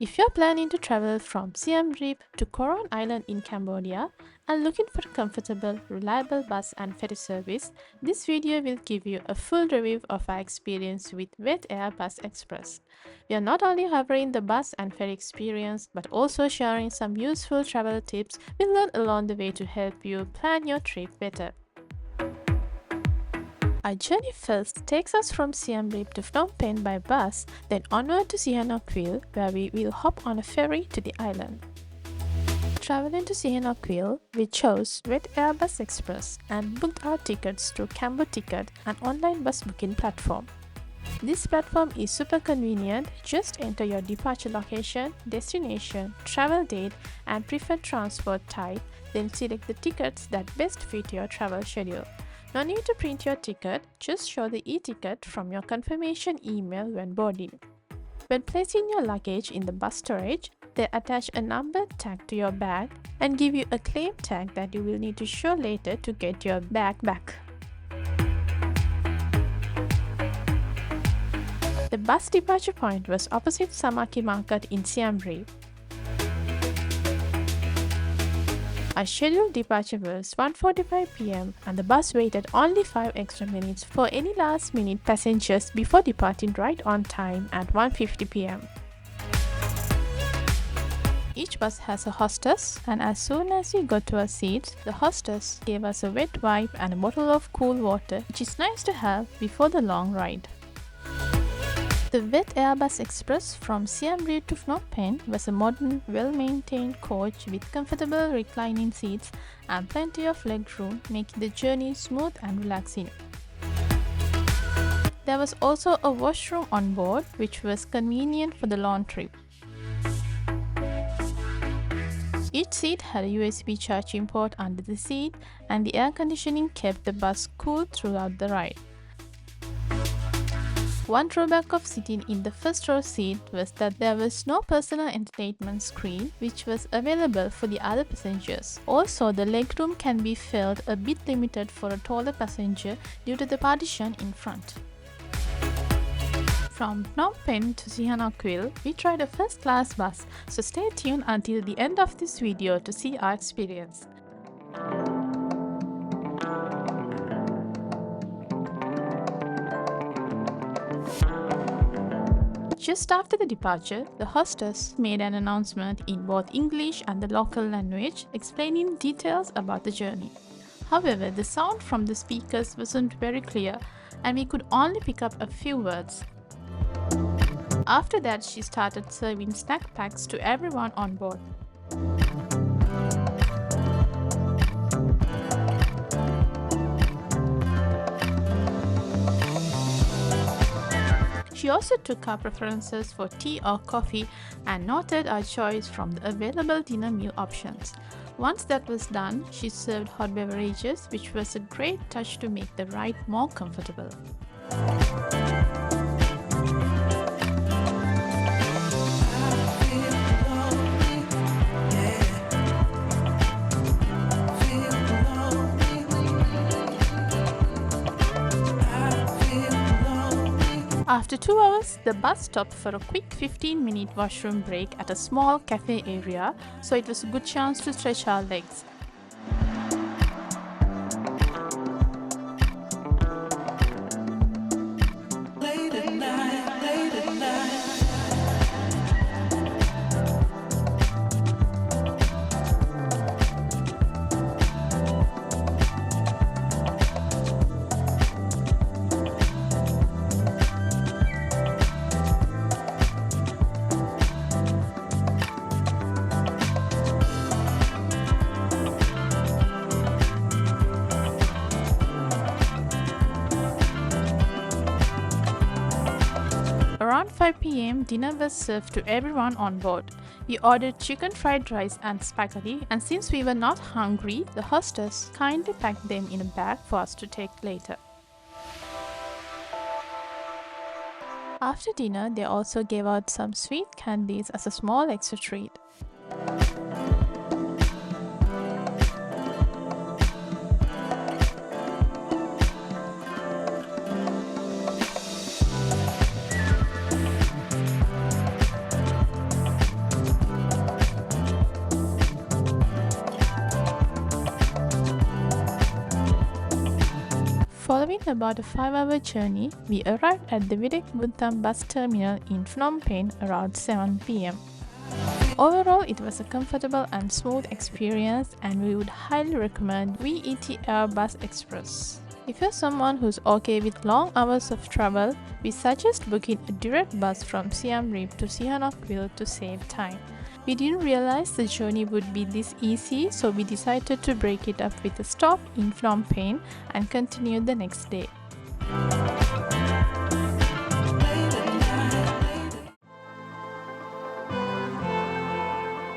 If you're planning to travel from Siem Reap to Koh Rong Island in Cambodia and looking for a comfortable, reliable bus and ferry service, this video will give you a full review of our experience with Wet Air Bus Express. We are not only covering the bus and ferry experience, but also sharing some useful travel tips we learned along the way to help you plan your trip better. Our journey first takes us from Siem Reap to Phnom Penh by bus, then onward to Sihanoukville, where we will hop on a ferry to the island. Traveling to Sihanoukville, we chose Wet Air Bus Express and booked our tickets through Camboticket, an online bus booking platform. This platform is super convenient. Just enter your departure location, destination, travel date, and preferred transport type, then select the tickets that best fit your travel schedule. No need to print your ticket, just show the e-ticket from your confirmation email when boarding. When placing your luggage in the bus storage, they attach a number tag to your bag and give you a claim tag that you will need to show later to get your bag back. The bus departure point was opposite Samaki Market in Siem Reap. Our scheduled departure was 1:45 p.m. and the bus waited only 5 extra minutes for any last-minute passengers before departing right on time at 1:50 p.m. Each bus has a hostess, and as soon as we got to our seats, the hostess gave us a wet wipe and a bottle of cool water, which is nice to have before the long ride. The Wet Air Bus Express from Siem Reap to Phnom Penh was a modern, well-maintained coach with comfortable reclining seats and plenty of legroom, making the journey smooth and relaxing. There was also a washroom on board, which was convenient for the long trip. Each seat had a USB charging port under the seat, and the air conditioning kept the bus cool throughout the ride. One drawback of sitting in the first row seat was that there was no personal entertainment screen, which was available for the other passengers. Also, the legroom can be felt a bit limited for a taller passenger due to the partition in front. From Phnom Penh to Sihanoukville, we tried a first-class bus, so stay tuned until the end of this video to see our experience. Just after the departure, the hostess made an announcement in both English and the local language explaining details about the journey. However, the sound from the speakers wasn't very clear and we could only pick up a few words. After that, she started serving snack packs to everyone on board. She also took our preferences for tea or coffee and noted our choice from the available dinner meal options. Once that was done, she served hot beverages, which was a great touch to make the ride more comfortable. After 2 hours, the bus stopped for a quick 15-minute washroom break at a small cafe area, so it was a good chance to stretch our legs. Around 5 p.m., dinner was served to everyone on board. We ordered chicken fried rice and spaghetti, and since we were not hungry, the hostess kindly packed them in a bag for us to take later. After dinner, they also gave out some sweet candies as a small extra treat. Following about a 5-hour journey, we arrived at the Videk Buntam bus terminal in Phnom Penh around 7 p.m. Overall, it was a comfortable and smooth experience, and we would highly recommend VET Air Bus Express. If you're someone who's okay with long hours of travel, we suggest booking a direct bus from Siem Reap to Sihanoukville to save time. We didn't realize the journey would be this easy, so we decided to break it up with a stop in Phnom Penh and continue the next day.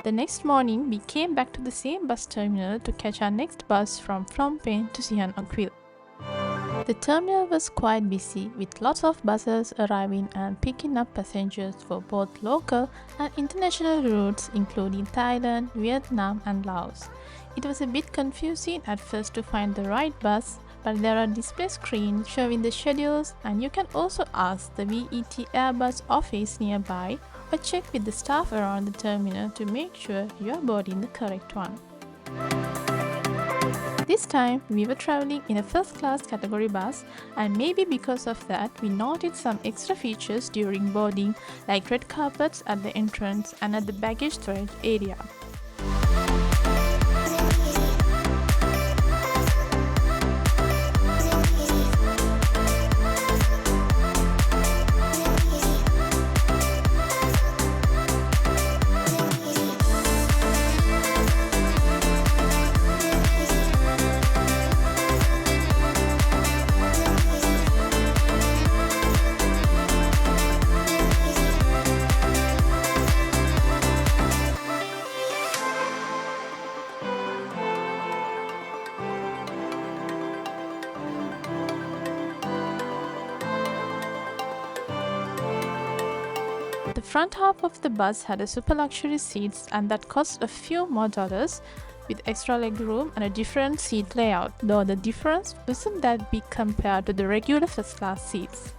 The next morning, we came back to the same bus terminal to catch our next bus from Phnom Penh to Sihanoukville. The terminal was quite busy, with lots of buses arriving and picking up passengers for both local and international routes including Thailand, Vietnam and Laos. It was a bit confusing at first to find the right bus, but there are display screens showing the schedules, and you can also ask the VET Airbus office nearby or check with the staff around the terminal to make sure you are boarding the correct one. This time, we were traveling in a first-class category bus, and maybe because of that, we noted some extra features during boarding, like red carpets at the entrance and at the baggage storage area. The front half of the bus had a super luxury seats, and that cost a few more dollars, with extra leg room and a different seat layout, though the difference wasn't that big compared to the regular first class seats.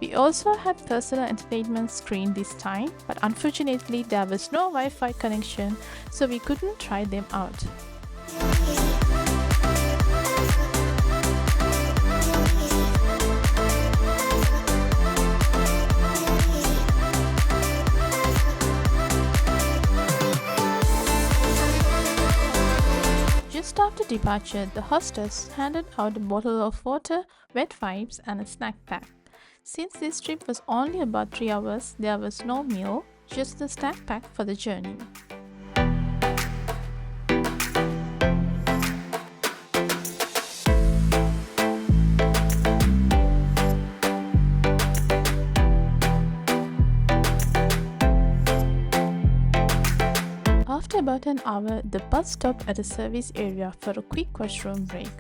We also had personal entertainment screen this time, but unfortunately there was no Wi-Fi connection, so we couldn't try them out. Just after departure, the hostess handed out a bottle of water, wet wipes and a snack pack. Since this trip was only about 3 hours, there was no meal, just the snack pack for the journey. After about an hour, the bus stopped at a service area for a quick washroom break.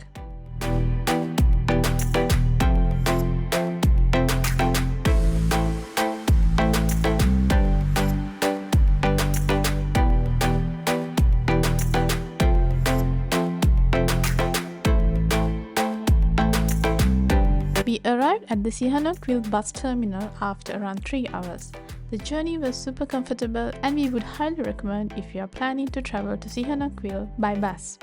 We arrived at the Sihanoukville bus terminal after around 3 hours. The journey was super comfortable, and we would highly recommend if you are planning to travel to Sihanoukville by bus.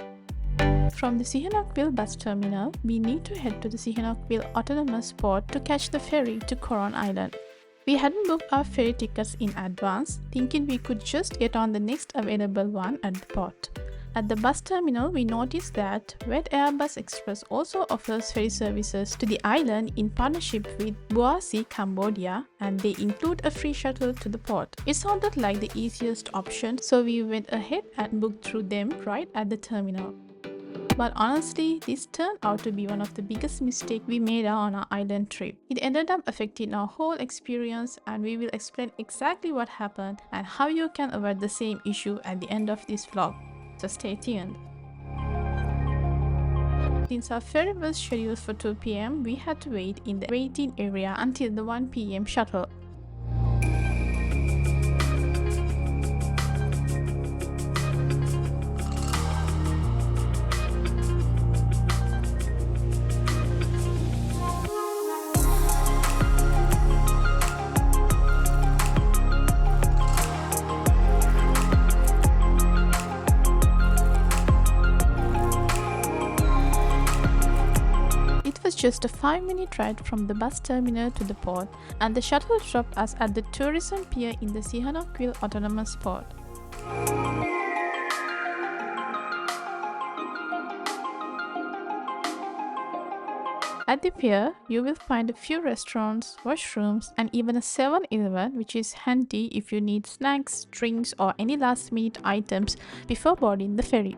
From the Sihanoukville bus terminal, we need to head to the Sihanoukville Autonomous Port to catch the ferry to Koh Rong Island. We hadn't booked our ferry tickets in advance, thinking we could just get on the next available one at the port. At the bus terminal, we noticed that VET Air Bus Express also offers ferry services to the island in partnership with Buva Sea Cambodia, and they include a free shuttle to the port. It sounded like the easiest option, so we went ahead and booked through them right at the terminal. But honestly, this turned out to be one of the biggest mistakes we made on our island trip. It ended up affecting our whole experience, and we will explain exactly what happened and how you can avoid the same issue at the end of this vlog. So stay tuned. Since our ferry was scheduled for 2 p.m, we had to wait in the waiting area until the 1 p.m. shuttle. just a 5-minute ride from the bus terminal to the port, and the shuttle dropped us at the tourism pier in the Sihanoukville autonomous port. At the pier, you will find a few restaurants, washrooms, and even a 7-Eleven, which is handy if you need snacks, drinks, or any last-minute items before boarding the ferry.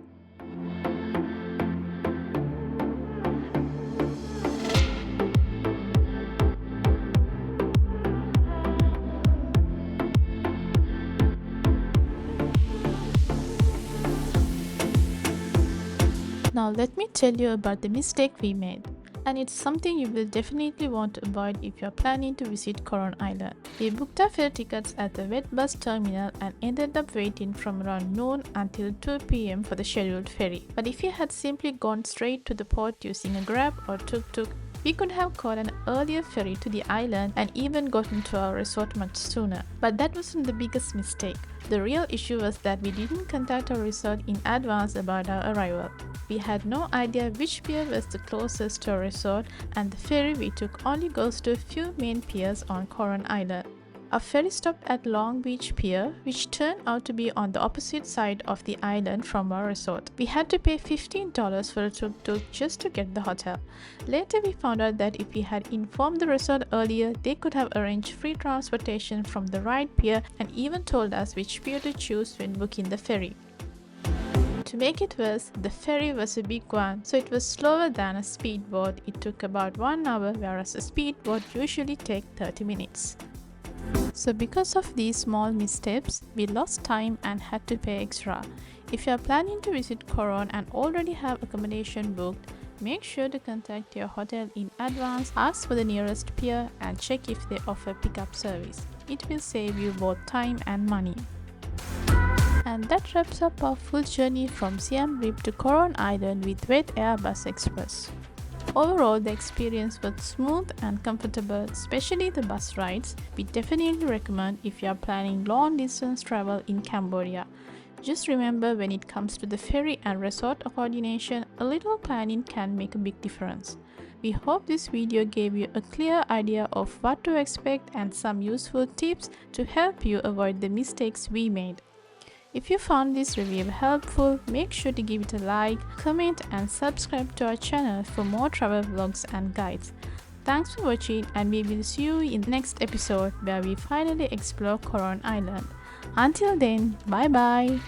Now let me tell you about the mistake we made. And it's something you will definitely want to avoid if you're planning to visit Koh Rong Island. We booked our ferry tickets at the wet bus terminal and ended up waiting from around noon until 2 p.m. for the scheduled ferry. But if we had simply gone straight to the port using a Grab or tuk-tuk, we could have caught an earlier ferry to the island and even gotten to our resort much sooner. But that wasn't the biggest mistake. The real issue was that we didn't contact our resort in advance about our arrival. We had no idea which pier was the closest to our resort, and the ferry we took only goes to a few main piers on Koh Rong Island. Our ferry stopped at Long Beach Pier, which turned out to be on the opposite side of the island from our resort. We had to pay $15 for a tuk-tuk just to get the hotel. Later we found out that if we had informed the resort earlier, they could have arranged free transportation from the right pier and even told us which pier to choose when booking the ferry. To make it worse, the ferry was a big one, so it was slower than a speedboat. It took about 1 hour, whereas a speedboat usually takes 30 minutes. So because of these small missteps, we lost time and had to pay extra. If you are planning to visit Koh Rong and already have accommodation booked, make sure to contact your hotel in advance, ask for the nearest pier, and check if they offer pickup service. It will save you both time and money. And that wraps up our full journey from Siem Reap to Koh Rong Island with Wet Air Bus Express. Overall, the experience was smooth and comfortable, especially the bus rides. We definitely recommend if you are planning long distance travel in Cambodia. Just remember, when it comes to the ferry and resort coordination, a little planning can make a big difference. We hope this video gave you a clear idea of what to expect and some useful tips to help you avoid the mistakes we made. If you found this review helpful, make sure to give it a like, comment, and subscribe to our channel for more travel vlogs and guides. Thanks for watching, and we will see you in the next episode where we finally explore Koh Rong Island. Until then, bye bye!